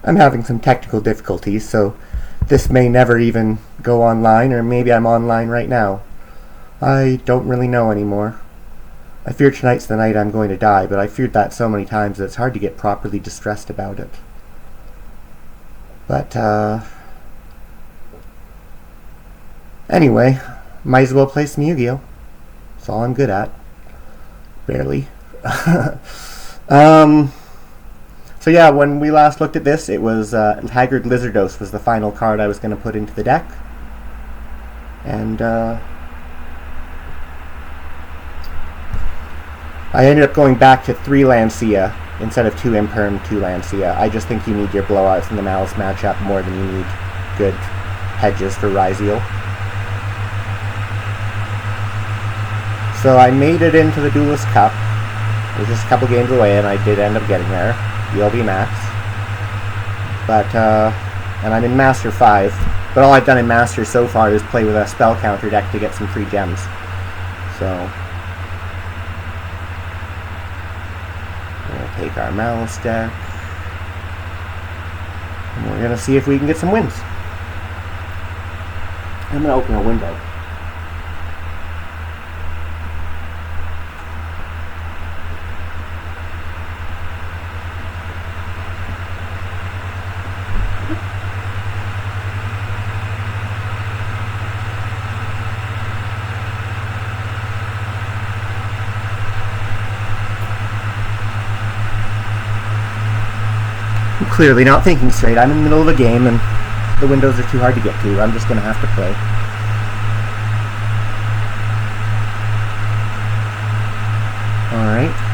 I'm having some technical difficulties, so this may never even go online, or maybe I'm online right now. I don't really know anymore. I fear tonight's the night I'm going to die, but I feared that so many times that it's hard to get properly distressed about it. But, anyway, might as well play some Yu-Gi-Oh! That's all I'm good at. Barely. So yeah, when we last looked at this, it was Haggard Lizardos was the final card I was going to put into the deck. And I ended up going back to 3 Lancia instead of 2 Imperm, 2 Lancia. I just think you need your blowouts in the Maliss matchup more than you need good hedges for Ryzeal. So I made it into the Duelist Cup. It was just a couple games away, and I did end up getting there. ULB Max. But, and I'm in Master 5. But all I've done in Master so far is play with a spell counter deck to get some free gems. So, we'll take our Maliss deck. And we're going to see if we can get some wins. I'm going to open a window. I'm clearly not thinking straight. I'm in the middle of a game and the windows are too hard to get to. I'm just going to have to play. Alright.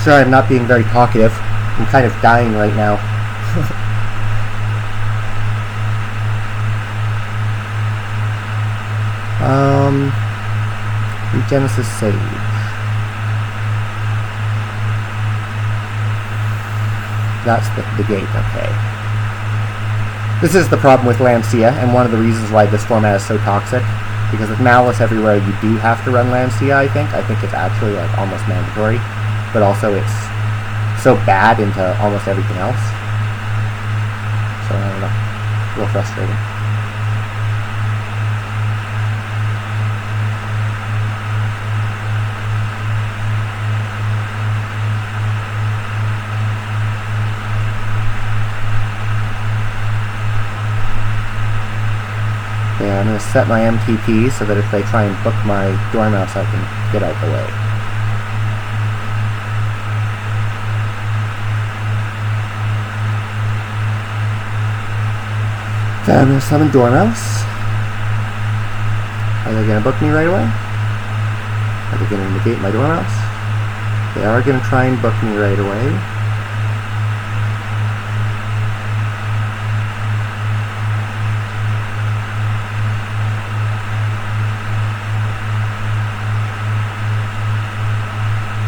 Sorry, I'm not being very talkative. I'm kind of dying right now. Genesis Sage. That's the gate, okay. This is the problem with Lancia, and one of the reasons why this format is so toxic. Because with Maliss everywhere, you do have to run Lancia, I think. I think it's actually like almost mandatory. But also it's so bad into almost everything else. So I don't know. Real frustrating. Yeah, I'm going to set my MTP so that if they try and book my Dormouse, I can get out the way. Then I'm going to summon Dormouse. Are they going to book me right away? Are they going to negate my Dormouse? They are going to try and book me right away.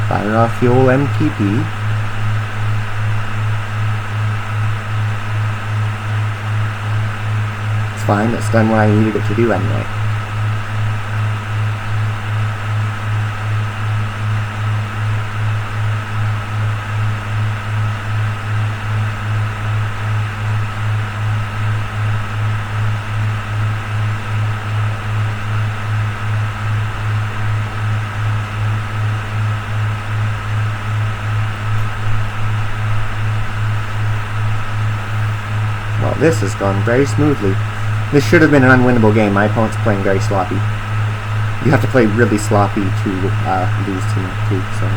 Fire off the old MTP. Fine, it's done what I needed it to do anyway. this has gone very smoothly. This should have been an unwinnable game. My opponent's playing very sloppy. You have to play really sloppy to lose to me, too. So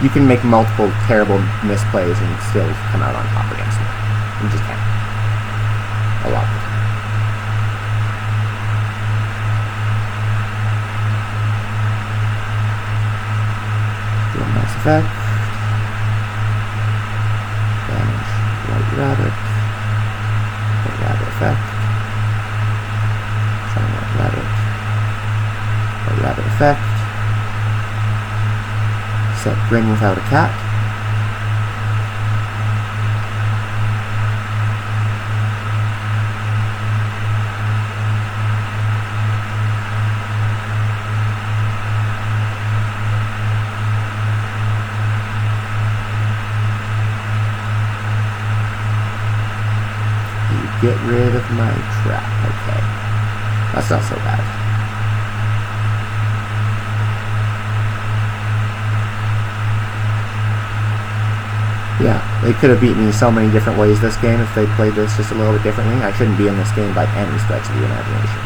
you can make multiple terrible misplays and still come out on top against me. You just can't. A lot of the time. Do a nice effect. Banish White Rabbit. White Rabbit effect. Summon White Rabbit. White Rabbit effect. Set Grin without a cat. Get rid of my trap. Okay. That's not so bad. Yeah, they could have beat me so many different ways this game if they played this just a little bit differently. I shouldn't be in this game by any stretch of the imagination.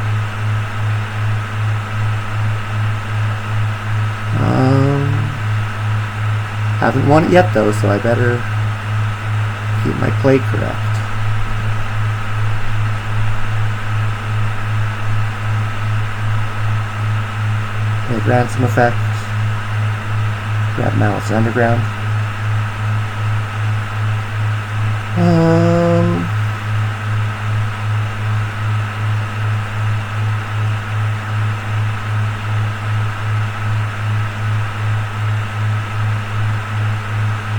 Haven't won it yet though, so I better keep my play correct. Ransom effect. Grab Maliss Underground.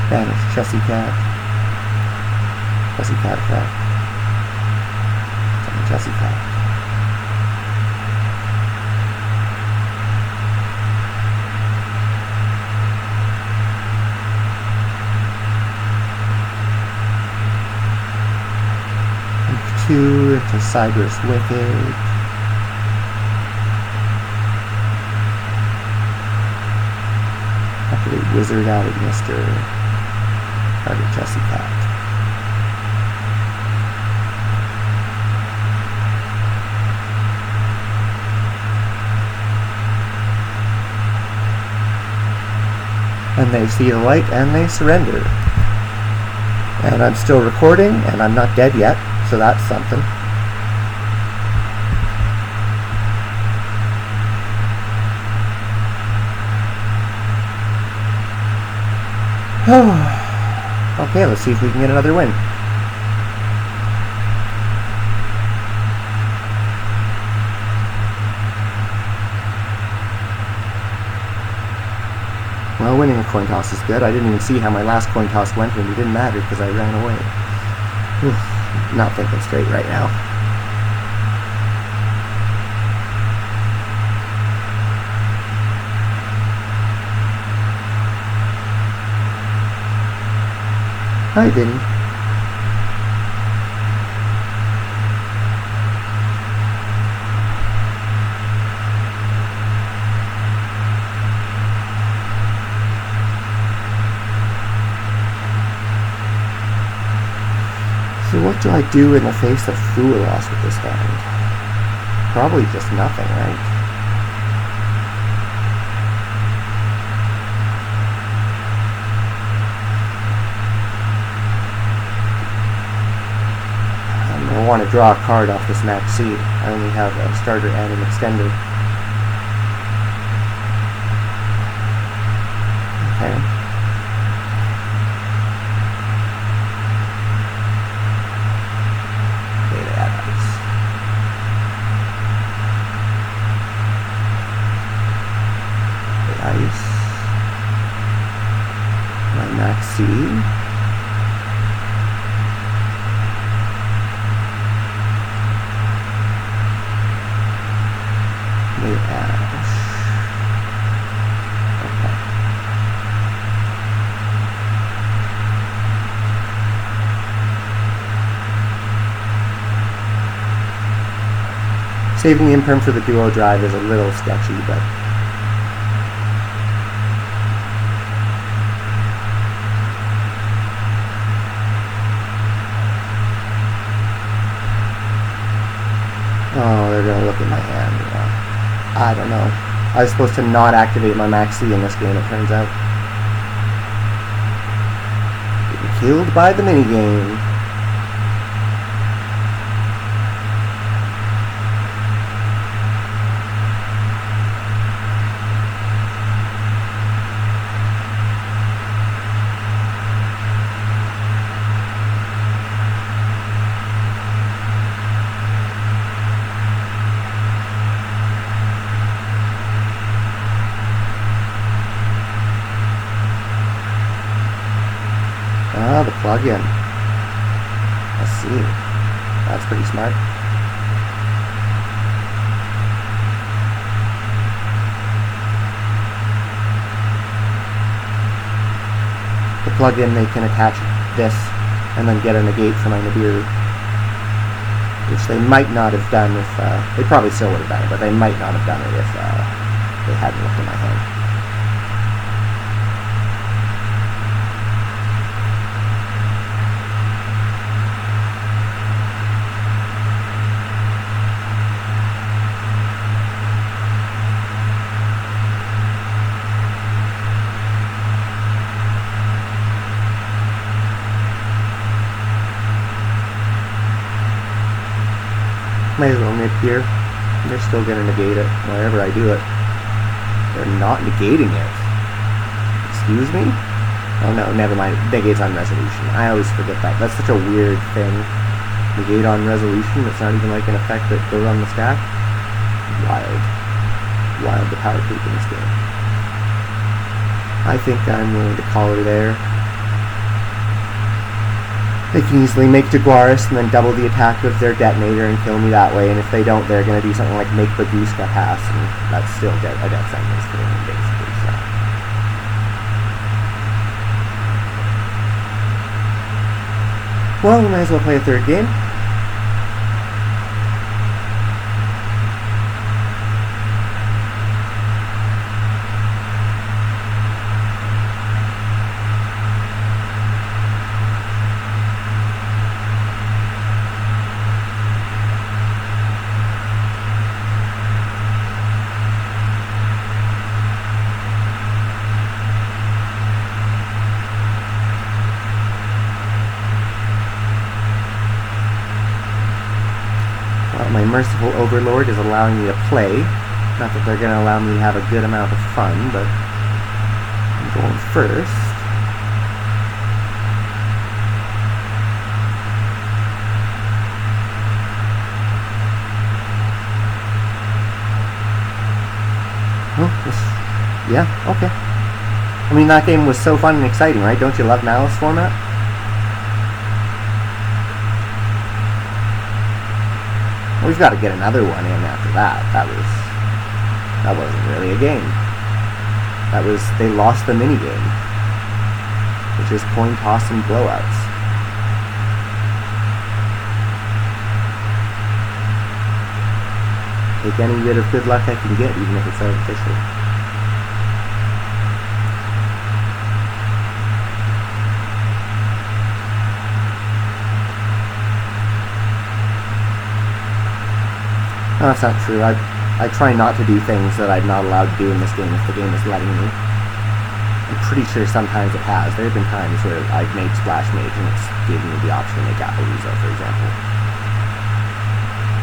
Banish Chessy Cat. Chessy Cat effect. Summon Chessy Cat. Into Cyber's Wicked. Activate Wizard out of Mr. Target Chessy Cat. And they see the light and they surrender. And I'm still recording and I'm not dead yet. So that's something. Okay, let's see if we can get another win. Well, winning a coin toss is good. I didn't even see how my last coin toss went, and it didn't matter because I ran away. Not thinking straight right now. Hi, Vinny. So what do I do in the face of Fualos with this hand? Probably just nothing, right? I want to draw a card off this max seed. I only have a starter and an extender. Okay. Ice. My max seed. The ash. Okay. Saving the imperm for the duo drive is a little sketchy, but I don't know. I was supposed to not activate my Max C in this game, it turns out. Getting killed by the minigame. Ah, the plug-in. I see. That's pretty smart. The plug-in, they can attach this and then get a negate for my Nibiru, which they might not have done if, they probably still would have done it, but they might not have done it if they hadn't looked at my hand. Might as well nip here. They're still going to negate it wherever I do it. They're not negating it. Excuse me? Oh no, never mind. Negates on resolution. I always forget that. That's such a weird thing. Negate on resolution. It's not even like an effect that goes on the stack. Wild. Wild the power creep in this game. I think I'm willing to call her there. They can easily make Jaguaris and then double the attack with their detonator and kill me that way, and if they don't, they're going to do something like make Baguska pass, and that's still a death sentence for me, basically, so. Well, we might as well play a third game. My merciful overlord is allowing me to play. Not that they're going to allow me to have a good amount of fun, but I'm going first. Oh, yeah, okay. I mean, that game was so fun and exciting, right? Don't you love Maliss format? We've got to get another one in after that. That wasn't really a game. That was, they lost the minigame, which is coin toss and blowouts. Take any bit of good luck I can get, even if it's artificial. No, that's not true. I try not to do things that I'm not allowed to do in this game if the game is letting me. I'm pretty sure sometimes it has. There have been times where I've made Splash Mage and it's given me the option to make Appaloosa, for example.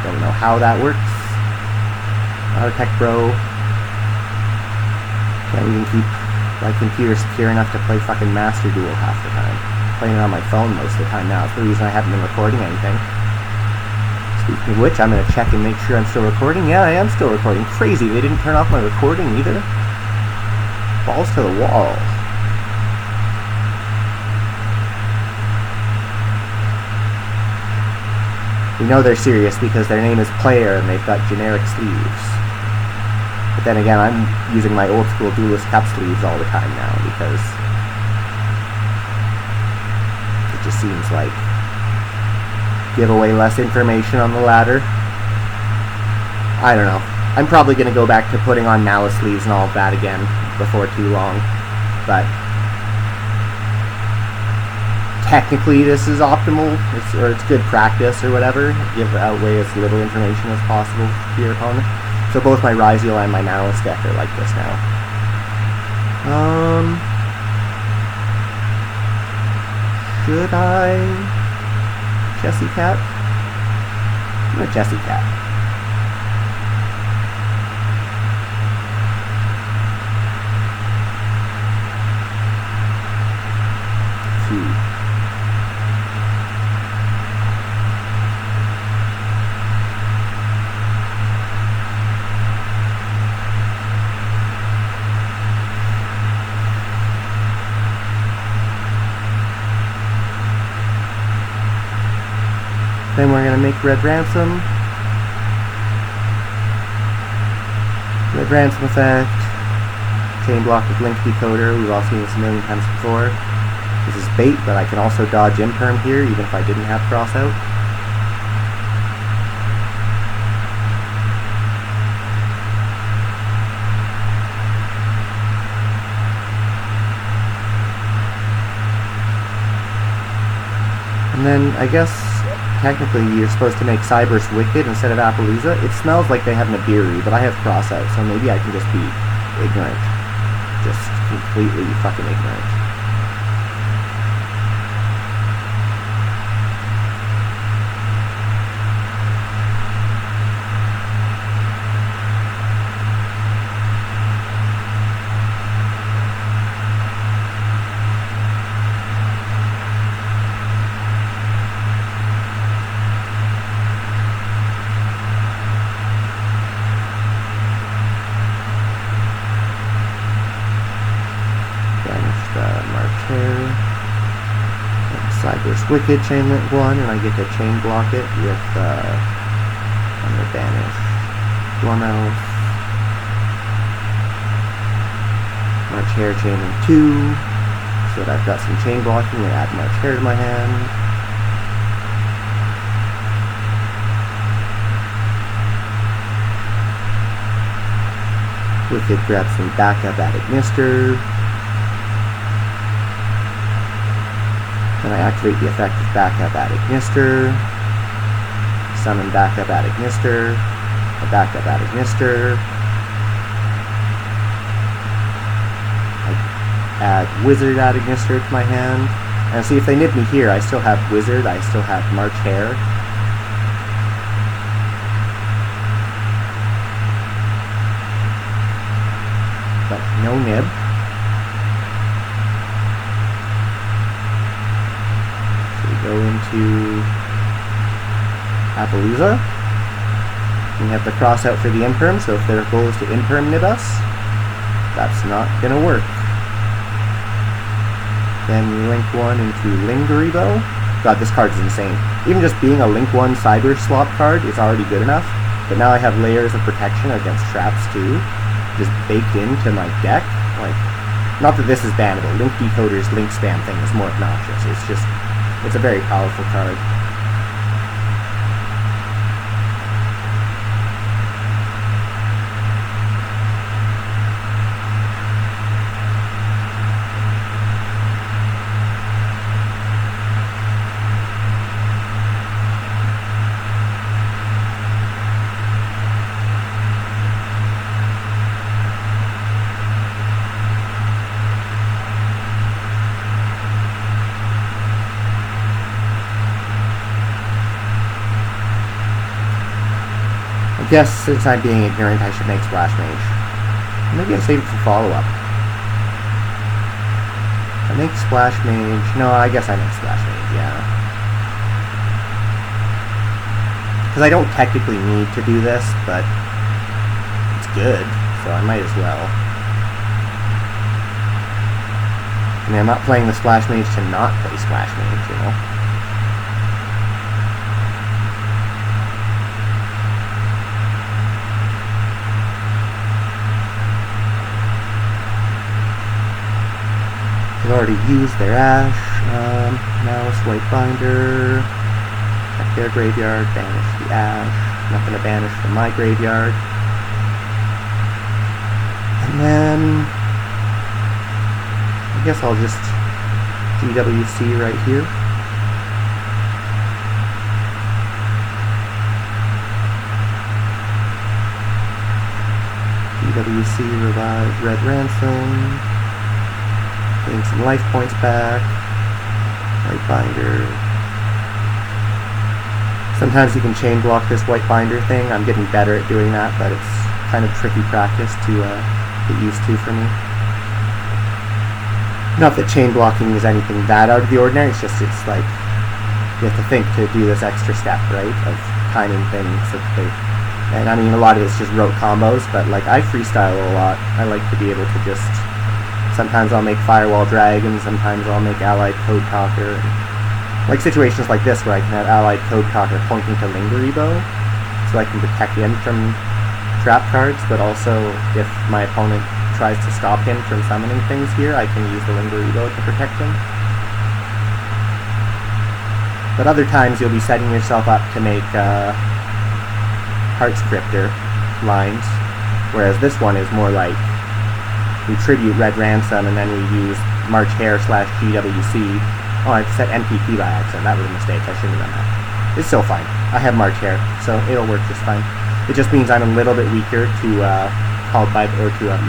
Don't know how that works. Not a tech bro. Can't even keep my computer secure enough to play fucking Master Duel half the time. Playing it on my phone most of the time now. It's the reason I haven't been recording anything. Speaking of which, I'm going to check and make sure I'm still recording. Yeah, I am still recording. Crazy, they didn't turn off my recording either. Balls to the wall. We know they're serious because their name is Player and they've got generic sleeves. But then again, I'm using my old school Duelist Cup sleeves all the time now because it just seems like give away less information on the ladder. I don't know. I'm probably going to go back to putting on Maliss sleeves and all of that again before too long. But technically this is optimal, it's good practice or whatever. Give away as little information as possible to your opponent. So both my Ryziel and my Maliss deck are like this now. Should I Jessie Cat? I'm gonna Jessie Cat. Then we're going to make Red Ransom. Red Ransom effect. Chain block with Link Decoder. We've all seen this a million times before. This is bait, but I can also dodge Imperm here, even if I didn't have Cross out. And then, I guess, technically you're supposed to make Cyberse Wicked instead of Appaloosa. It smells like they have Nibiru, but I have Cross out, so maybe I can just be ignorant. Just completely fucking ignorant. Cyberse Wicked Chainlink 1, and I get to chain block it with, I'm going to banish Dormouse, March Hare Chainlink 2, so that I've got some chain blocking, and add March Hare to my hand. Wicked grabs some backup at Ignister. Then I activate the effect of backup at Ignister. Summon backup at Ignister. A backup at Ignister. I add Wizard at Ignister to my hand. And see, if they nib me here, I still have Wizard, I still have March Hare. But no nib. Go into Appaloosa. We have the Cross out for the Imperm, so if their goal is to Imperm nib us, that's not gonna work. Then Link 1 into Lingaribo. God, this card is insane. Even just being a Link 1 Cyber slot card is already good enough, but now I have layers of protection against traps too, just baked into my deck. Like, not that this is bannable. Link Decoder's Link Spam thing is more obnoxious. It's just, it's a very powerful card. I guess since I'm being ignorant, I should make Splash Mage. Maybe I'll save it for follow-up. I make Splash Mage. No, I guess I make Splash Mage, yeah. Because I don't technically need to do this, but it's good, so I might as well. I mean, I'm not playing the Splash Mage to not play Splash Mage, you know? They've already used their Ash, Maliss, White Binder, check their graveyard, banish the Ash, nothing to banish from my graveyard. And then, I guess I'll just GWC right here. GWC revive Red Ransom. Getting some life points back. White Binder. Sometimes you can chain block this White Binder thing. I'm getting better at doing that, but it's kind of tricky practice to get used to for me. Not that chain blocking is anything that out of the ordinary, it's like you have to think to do this extra step, right, of timing things. And I mean, a lot of it's just rote combos, but like I freestyle a lot. I like to be able to just, sometimes I'll make Firewall Dragon, sometimes I'll make Allied Code Talker. Like situations like this where I can have Allied Code Talker pointing to Lingerie Bow, so I can protect him from trap cards, but also if my opponent tries to stop him from summoning things here, I can use the Lingerie Bow to protect him. But other times you'll be setting yourself up to make Heart Scripter lines, whereas this one is more like we tribute Red Ransom and then we use March Hare / GWC. Oh, I set MPP by accident. That was a mistake. I shouldn't have done that. It's still fine. I have March Hare, so it'll work just fine. It just means I'm a little bit weaker to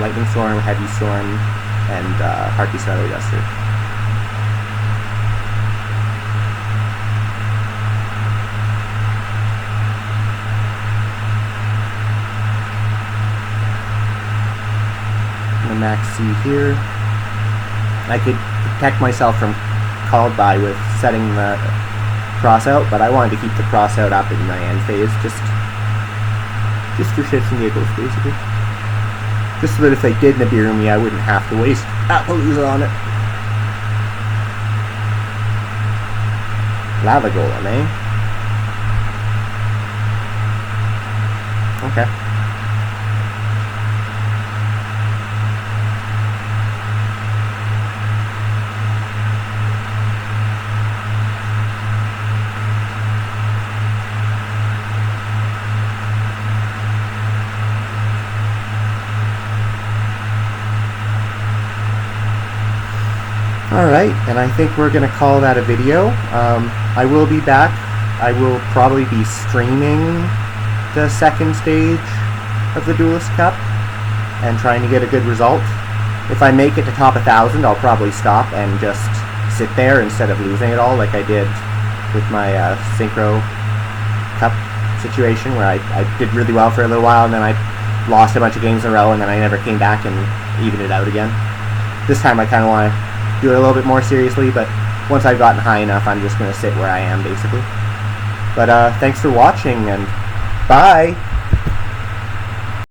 Lightning Storm, Heavy Storm, and Harpy Starlight Duster. Max C here. I could protect myself from Called By with setting the cross out, but I wanted to keep the cross out up in my end phase, just for shits and giggles, basically. Just so that if they did Nibiru me, I wouldn't have to waste Appaloosa on it. Lava Golem, eh? Okay. Alright, and I think we're going to call that a video. I will be back. I will probably be streaming the second stage of the Duelist Cup and trying to get a good result. If I make it to top 1,000, I'll probably stop and just sit there instead of losing it all like I did with my Synchro Cup situation, where I did really well for a little while and then I lost a bunch of games in a row and then I never came back and evened it out again. This time I kind of want to do it a little bit more seriously, but once I've gotten high enough, I'm just going to sit where I am, basically. But thanks for watching, and bye!